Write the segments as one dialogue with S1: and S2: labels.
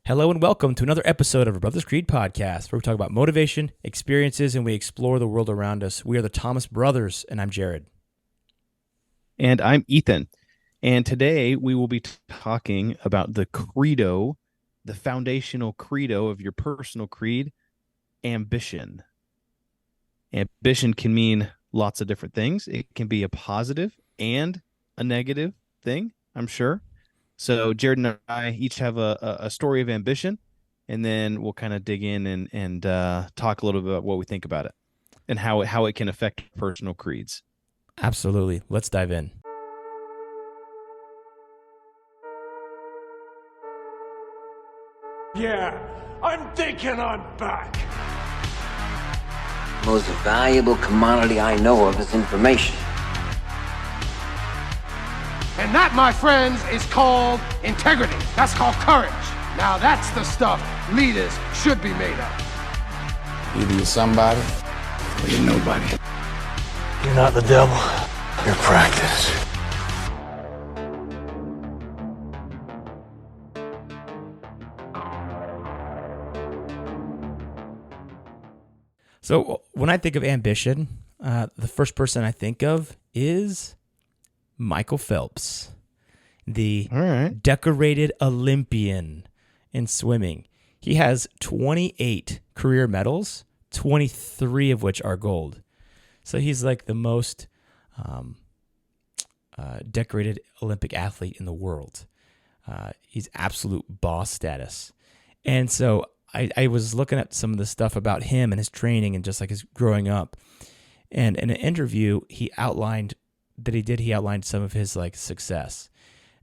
S1: Hello and welcome to another episode of our Brothers Creed podcast, where we talk about motivation, experiences, and we explore the world around us. We are the Thomas Brothers, and I'm Jared.
S2: And I'm Ethan. And today we will be talking about the credo, the foundational credo of your personal creed, ambition. Ambition can mean lots of different things. It can be a positive and a negative thing, I'm sure. So Jared and I each have a story of ambition, and then we'll kind of dig in and talk a little bit about what we think about it and how it can affect personal creeds.
S1: Absolutely. Let's dive in.
S3: Yeah, I'm thinking I'm back.
S4: Most valuable commodity I know of is information.
S3: And that, my friends, is called integrity. That's called courage. Now that's the stuff leaders should be made of.
S5: Either you're somebody or you're nobody.
S6: You're not the devil. You're practice.
S1: So when I think of ambition, the first person I think of is Michael Phelps, the decorated Olympian in swimming. He has 28 career medals, 23 of which are gold. So he's like the most decorated Olympic athlete in the world. He's absolute boss status. And so I was looking at some of the stuff about him and his training and just like his growing up. And in an interview, he outlined some of his like success.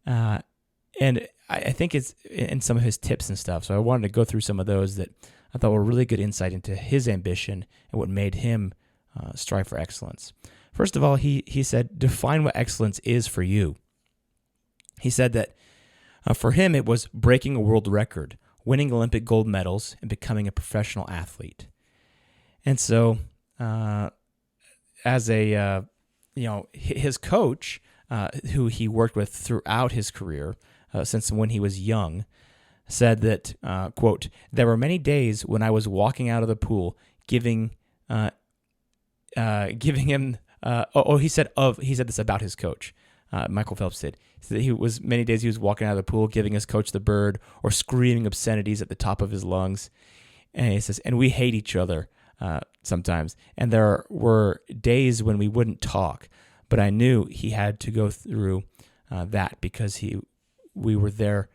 S1: And I think it's in some of his tips and stuff. So I wanted to go through some of those that I thought were really good insight into his ambition and what made him strive for excellence. First of all, he said, define what excellence is for you. He said that for him, it was breaking a world record, winning Olympic gold medals, and becoming a professional athlete. And so as a his coach, who he worked with throughout his career, since when he was young, said that, quote, there were many days when I was walking out of the pool giving him, he said this about his coach. Michael Phelps did. So he was many days he was walking out of the pool giving his coach the bird or screaming obscenities at the top of his lungs. And he says, and we hate each other sometimes. And there were days when we wouldn't talk, but I knew he had to go through that because we were there.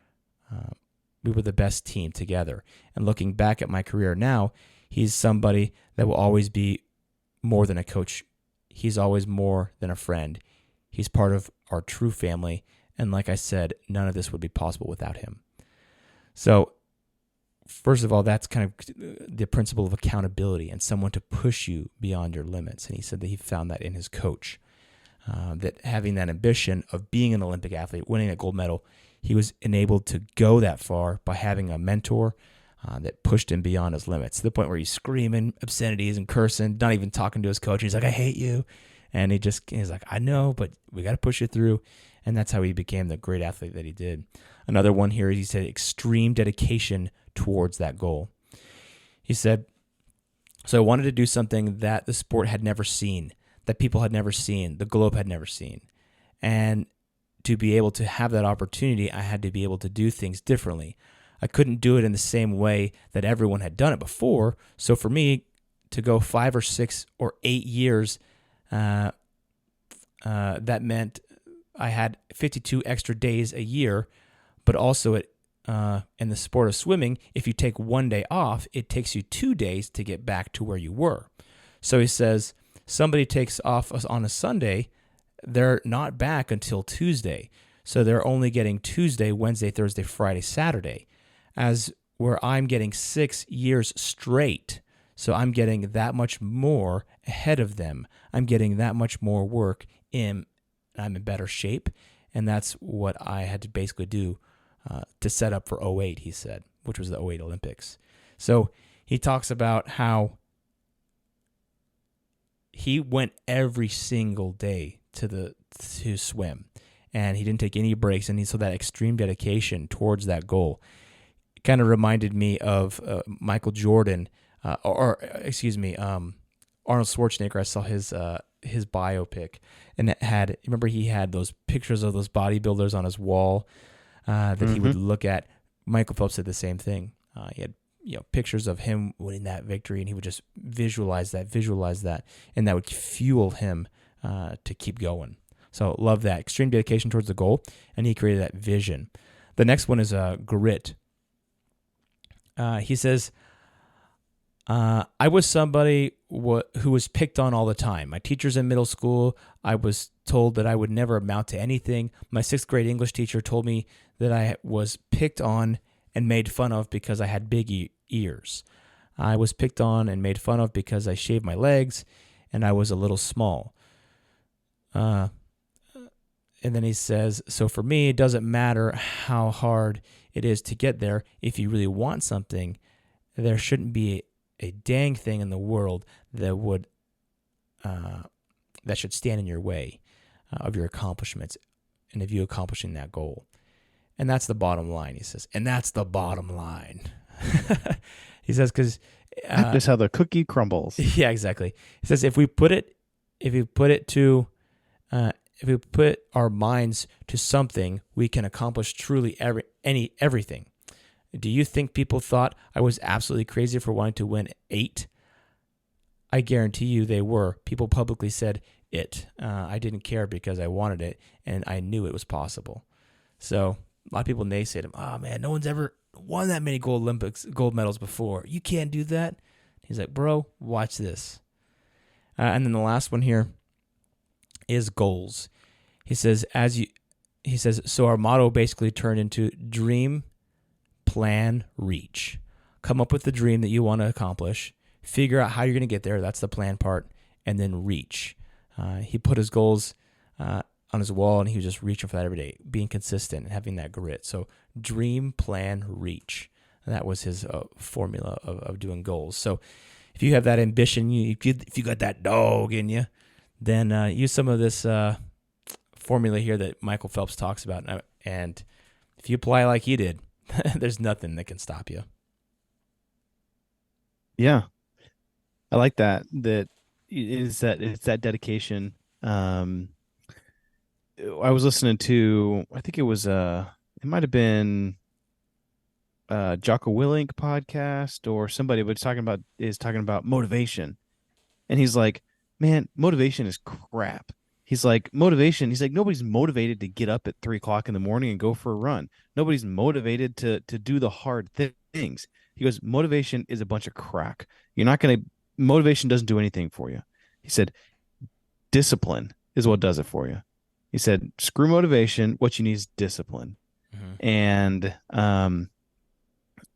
S1: We were the best team together. And looking back at my career now, he's somebody that will always be more than a coach. He's always more than a friend. He's part of our true family. And like I said, none of this would be possible without him. So first of all, that's kind of the principle of accountability and someone to push you beyond your limits. And he said that he found that in his coach, that having that ambition of being an Olympic athlete, winning a gold medal, he was enabled to go that far by having a mentor that pushed him beyond his limits, to the point where he's screaming obscenities and cursing, not even talking to his coach. He's like, I hate you. And he's like, I know, but we got to push it through. And that's how he became the great athlete that he did. Another one here, he said, extreme dedication towards that goal. He said, so I wanted to do something that the sport had never seen, that people had never seen, the globe had never seen. And to be able to have that opportunity, I had to be able to do things differently. I couldn't do it in the same way that everyone had done it before. So for me to go 5 or 6 or 8 years, that meant I had 52 extra days a year, but also in the sport of swimming, if you take 1 day off, it takes you 2 days to get back to where you were. So he says, somebody takes off on a Sunday, they're not back until Tuesday. So they're only getting Tuesday, Wednesday, Thursday, Friday, Saturday, as where I'm getting 6 years straight. So I'm getting that much more ahead of them. I'm getting that much more work in. I'm in better shape. And that's what I had to basically do to set up for '08, he said, which was the '08 Olympics. So he talks about how he went every single day to swim, and he didn't take any breaks. And so that extreme dedication towards that goal kind of reminded me of Michael Jordan, excuse me, Arnold Schwarzenegger. I saw his biopic, and it had, remember he had those pictures of those bodybuilders on his wall that he would look at. Michael Phelps did the same thing. He had pictures of him winning that victory, and he would just visualize that, and that would fuel him to keep going. So love that. Extreme dedication towards the goal, and he created that vision. The next one is grit. He says, I was somebody who was picked on all the time. My teachers in middle school, I was told that I would never amount to anything. My 6th grade English teacher told me that I was picked on and made fun of because I had big ears. I was picked on and made fun of because I shaved my legs and I was a little small. And then he says, so for me, it doesn't matter how hard it is to get there. If you really want something, there shouldn't be a dang thing in the world that would that should stand in your way of your accomplishments and of you accomplishing that goal. And that's the bottom line, he says. And that's the bottom line. He says, because
S2: that's how the cookie crumbles.
S1: Yeah, exactly. He says, if we put our minds to something, we can accomplish truly everything. Do you think people thought I was absolutely crazy for wanting to win 8? I guarantee you they were. People publicly said it. I didn't care because I wanted it, and I knew it was possible. So a lot of people naysayed him. Oh, man, no one's ever won that many gold medals before. You can't do that. He's like, bro, watch this. And then the last one here is goals. He says, so our motto basically turned into dream, plan, reach. Come up with the dream that you want to accomplish. Figure out how you're going to get there. That's the plan part. And then reach. He put his goals on his wall, and he was just reaching for that every day, being consistent and having that grit. So dream, plan, reach. And that was his formula of doing goals. So if you have that ambition, if you got that dog in you, then use some of this formula here that Michael Phelps talks about. And if you apply like he did, there's nothing that can stop you.
S2: Yeah. I like that. It's that dedication. I was listening to, I think it was it might have been Jocko Willink podcast or somebody was talking about motivation. And he's like, man, motivation is crap. He's like, nobody's motivated to get up at 3:00 in the morning and go for a run. Nobody's motivated to do the hard things. He goes, motivation is a bunch of crack. Motivation doesn't do anything for you. He said, discipline is what does it for you. He said, screw motivation. What you need is discipline. Mm-hmm. And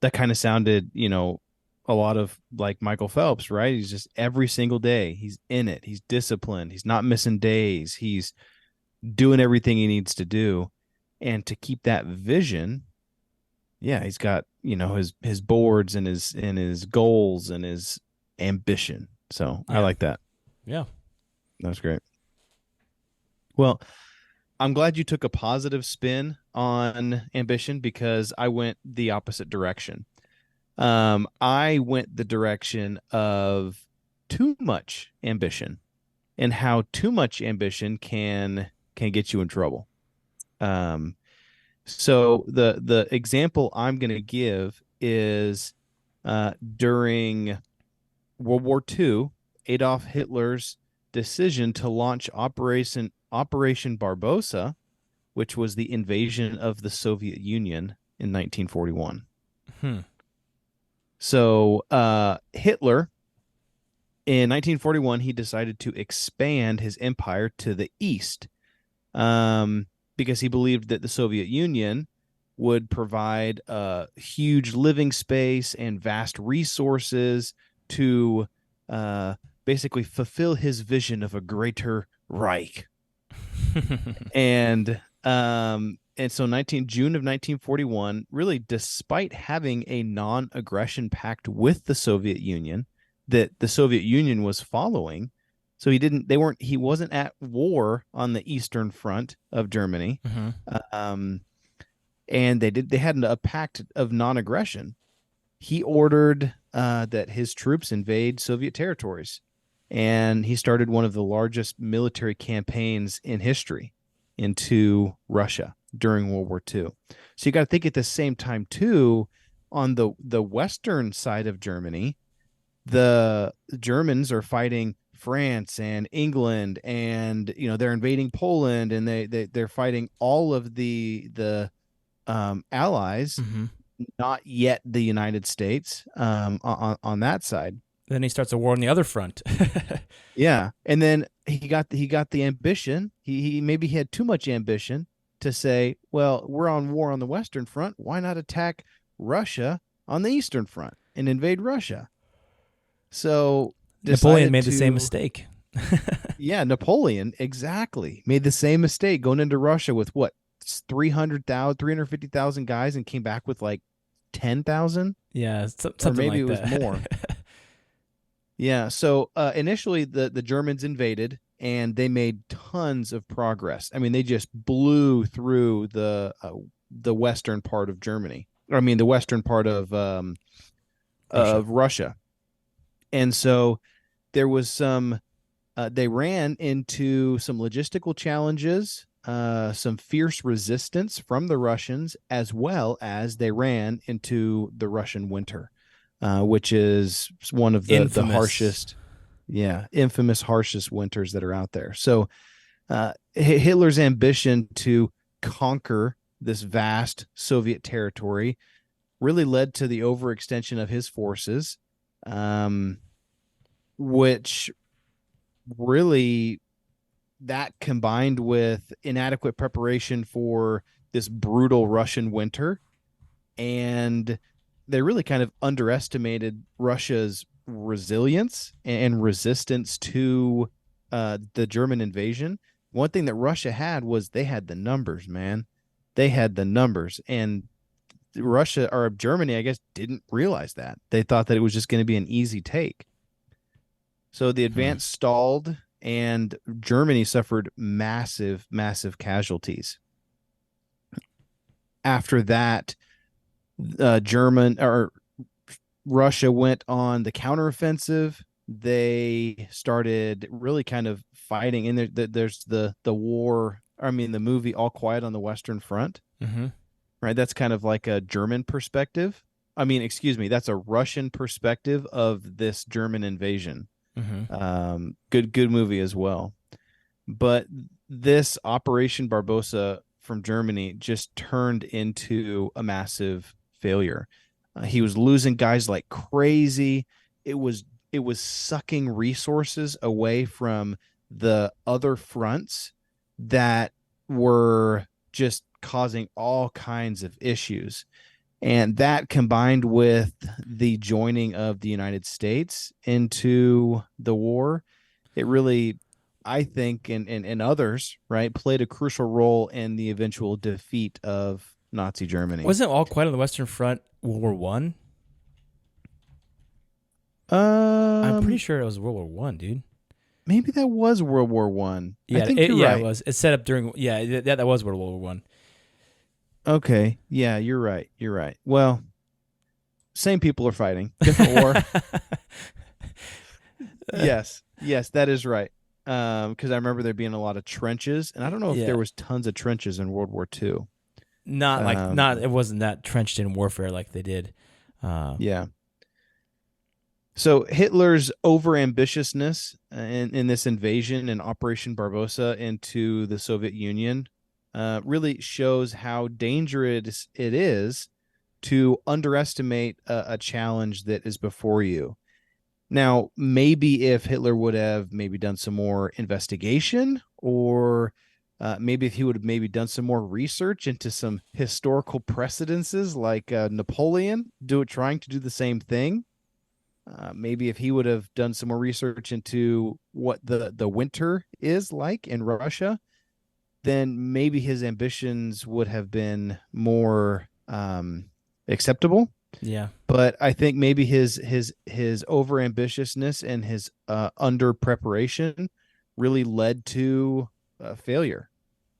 S2: that kind of sounded, a lot of like Michael Phelps, right? He's just every single day he's in it. He's disciplined. He's not missing days. He's doing everything he needs to do. And to keep that vision, yeah, he's got, his boards and his goals and his ambition. So yeah. I like that.
S1: Yeah.
S2: That was great. Well, I'm glad you took a positive spin on ambition because I went the opposite direction. I went the direction of too much ambition and how too much ambition can get you in trouble. So the example I'm going to give is during World War II, Adolf Hitler's decision to launch Operation Barbarossa, which was the invasion of the Soviet Union in 1941. So Hitler, in 1941, he decided to expand his empire to the east because he believed that the Soviet Union would provide huge living space and vast resources to basically fulfill his vision of a greater Reich. And so June of 1941, really, despite having a non-aggression pact with the Soviet Union that the Soviet Union was following, so he wasn't at war on the Eastern Front of Germany. Mm-hmm. and they had a pact of non-aggression. He ordered that his troops invade Soviet territories, and he started one of the largest military campaigns in history into Russia during World War II. So you got to think at the same time too, on the western side of Germany, the Germans are fighting France and England, and they're invading Poland, and they're fighting all of the allies, not yet the United States, on that side.
S1: Then he starts a war on the other front.
S2: Yeah, and then he got the ambition. He maybe he had too much ambition to say, well, we're on war on the Western Front. Why not attack Russia on the Eastern Front and invade Russia? So
S1: Napoleon made the same mistake.
S2: Yeah, Napoleon exactly made the same mistake going into Russia with what 350,000 guys, and came back with like 10,000.
S1: Yeah, something
S2: or maybe
S1: like
S2: it was
S1: that.
S2: more. Yeah. So initially the Germans invaded, and they made tons of progress. I mean, they just blew through the western part of Germany. I mean, the western part of Russia. And so there was some. They ran into some logistical challenges, some fierce resistance from the Russians, as well as they ran into the Russian winter, which is one of the harshest, infamous harshest winters that are out there. So Hitler's ambition to conquer this vast Soviet territory really led to the overextension of his forces, which really, that combined with inadequate preparation for this brutal Russian winter, and they really kind of underestimated Russia's resilience and resistance to the German invasion. One thing that Russia had was they had the numbers, man. They had the numbers, and Russia, or Germany, I guess, didn't realize that. They thought that it was just going to be an easy take. So the advance stalled, and Germany suffered massive, massive casualties. After that, Russia went on the counteroffensive. They started really kind of fighting, and there's the war. I mean, the movie All Quiet on the Western Front, right? That's kind of like a German perspective. I mean, excuse me, that's a Russian perspective of this German invasion. Good movie as well. But this Operation Barbarossa from Germany just turned into a massive failure. He was losing guys like crazy. It was sucking resources away from the other fronts that were just causing all kinds of issues. And that, combined with the joining of the United States into the war, it really, I think, and others, right, played a crucial role in the eventual defeat of Nazi Germany.
S1: Wasn't All Quiet on the Western Front World War One? I'm pretty sure it was World War One, dude.
S2: Maybe that was World War One.
S1: Yeah,
S2: I think you're right.
S1: It was. It's set up during. Yeah, that was World War One.
S2: Okay. Yeah, you're right. You're right. Well, same people are fighting. Different war. Yes, that is right. Because I remember there being a lot of trenches, and I don't know if there was tons of trenches in World War II.
S1: It wasn't that trenched in warfare like they did.
S2: Yeah. So Hitler's overambitiousness in this invasion and Operation Barbarossa into the Soviet Union really shows how dangerous it is to underestimate a challenge that is before you. Now, maybe if Hitler would have maybe done some more investigation, or maybe if he would have maybe done some more research into some historical precedences, like Napoleon trying to do the same thing. Maybe if he would have done some more research into what the winter is like in Russia, then maybe his ambitions would have been more acceptable.
S1: Yeah.
S2: But I think maybe his overambitiousness and his under preparation really led to failure.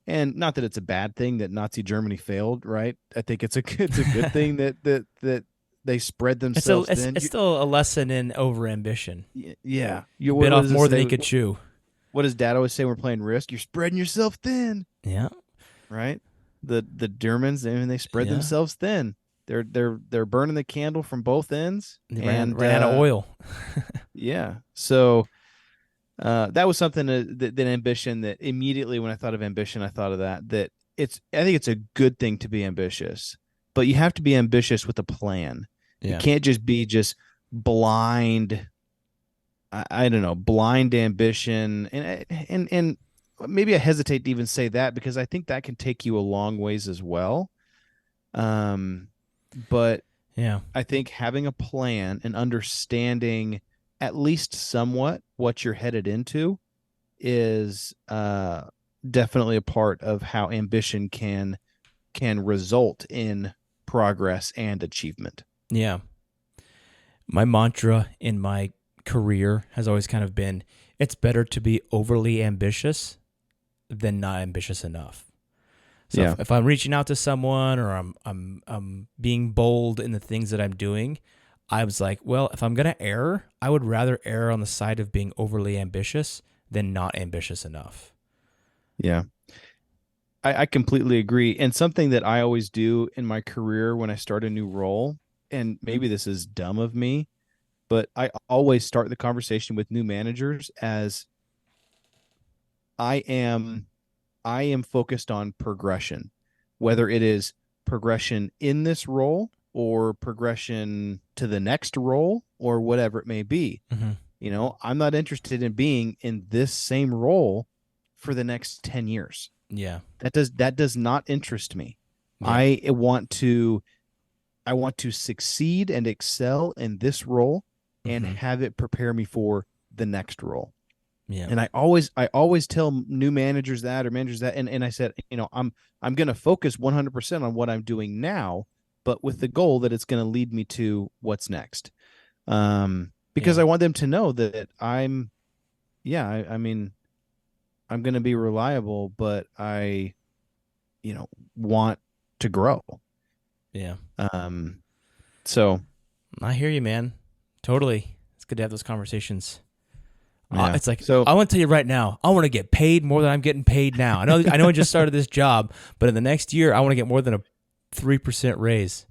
S2: And not that it's a bad thing that Nazi Germany failed, right? I think it's a good thing that they spread themselves thin.
S1: It's still a lesson in overambition.
S2: Yeah.
S1: Bit off more than he could chew.
S2: What does Dad always say when we're playing Risk? You're spreading yourself thin.
S1: Yeah.
S2: Right? The Germans, they spread themselves thin. They're burning the candle from both ends.
S1: They ran out of oil.
S2: Yeah. So that was something that ambition, that immediately when I thought of ambition, I thought of that I think it's a good thing to be ambitious, but you have to be ambitious with a plan.
S1: Yeah.
S2: You can't just be blind. I don't know, blind ambition. And maybe I hesitate to even say that, because I think that can take you a long ways as well. But
S1: yeah,
S2: I think having a plan and understanding at least somewhat what you're headed into is definitely a part of how ambition can result in progress and achievement.
S1: Yeah. My mantra in my career has always kind of been, it's better to be overly ambitious than not ambitious enough. So if I'm reaching out to someone, or I'm being bold in the things that I'm doing, I was like, well, if I'm going to err, I would rather err on the side of being overly ambitious than not ambitious enough.
S2: Yeah. I completely agree. And something that I always do in my career when I start a new role, and maybe this is dumb of me, but I always start the conversation with new managers as I am focused on progression, whether it is progression in this role or progression to the next role or whatever it may be.
S1: Mm-hmm.
S2: I'm not interested in being in this same role for the next 10 years.
S1: Yeah.
S2: That does not interest me. Yeah. I want to succeed and excel in this role and have it prepare me for the next role.
S1: Yeah.
S2: And I always tell new managers that, or managers that, and I said, I'm going to focus 100% on what I'm doing now, but with the goal that it's going to lead me to what's next. Because I want them to know that I'm going to be reliable, but I, want to grow.
S1: Yeah.
S2: So
S1: I hear you, man. Totally. It's good to have those conversations.
S2: Yeah.
S1: It's like,
S2: so
S1: I want to tell you right now, I want to get paid more than I'm getting paid now. I know I just started this job, but in the next year, I want to get more than a 3% raise.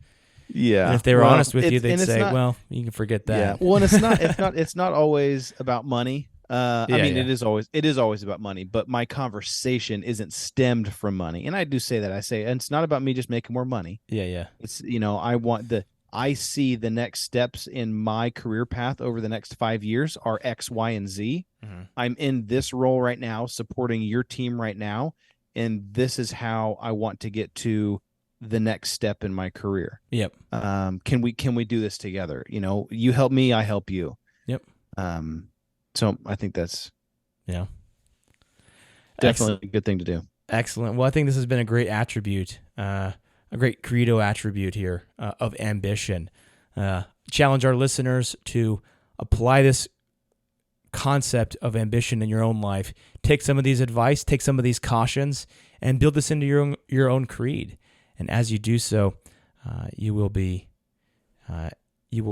S2: Yeah.
S1: And if they were honest with you, they'd say, well, you can forget that.
S2: Yeah. Well, and it's not always about money. It is always about money, but my conversation isn't stemmed from money. And I do say that. I say, and it's not about me just making more money.
S1: Yeah. Yeah.
S2: It's, I see the next steps in my career path over the next 5 years are X, Y, and Z. Mm-hmm. I'm in this role right now, supporting your team right now. And this is how I want to get to the next step in my career.
S1: Yep.
S2: Can we do this together? You help me, I help you.
S1: Yep.
S2: So I think that's
S1: definitely
S2: a good thing to do.
S1: Excellent. Well, I think this has been a great attribute, a great credo attribute here of ambition. Challenge our listeners to apply this concept of ambition in your own life. Take some of these advice, take some of these cautions, and build this into your own creed. And as you do so, you will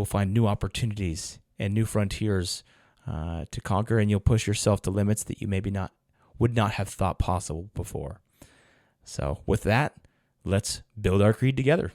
S1: find new opportunities and new frontiers to conquer, and you'll push yourself to limits that you maybe would not have thought possible before. So with that, let's build our creed together.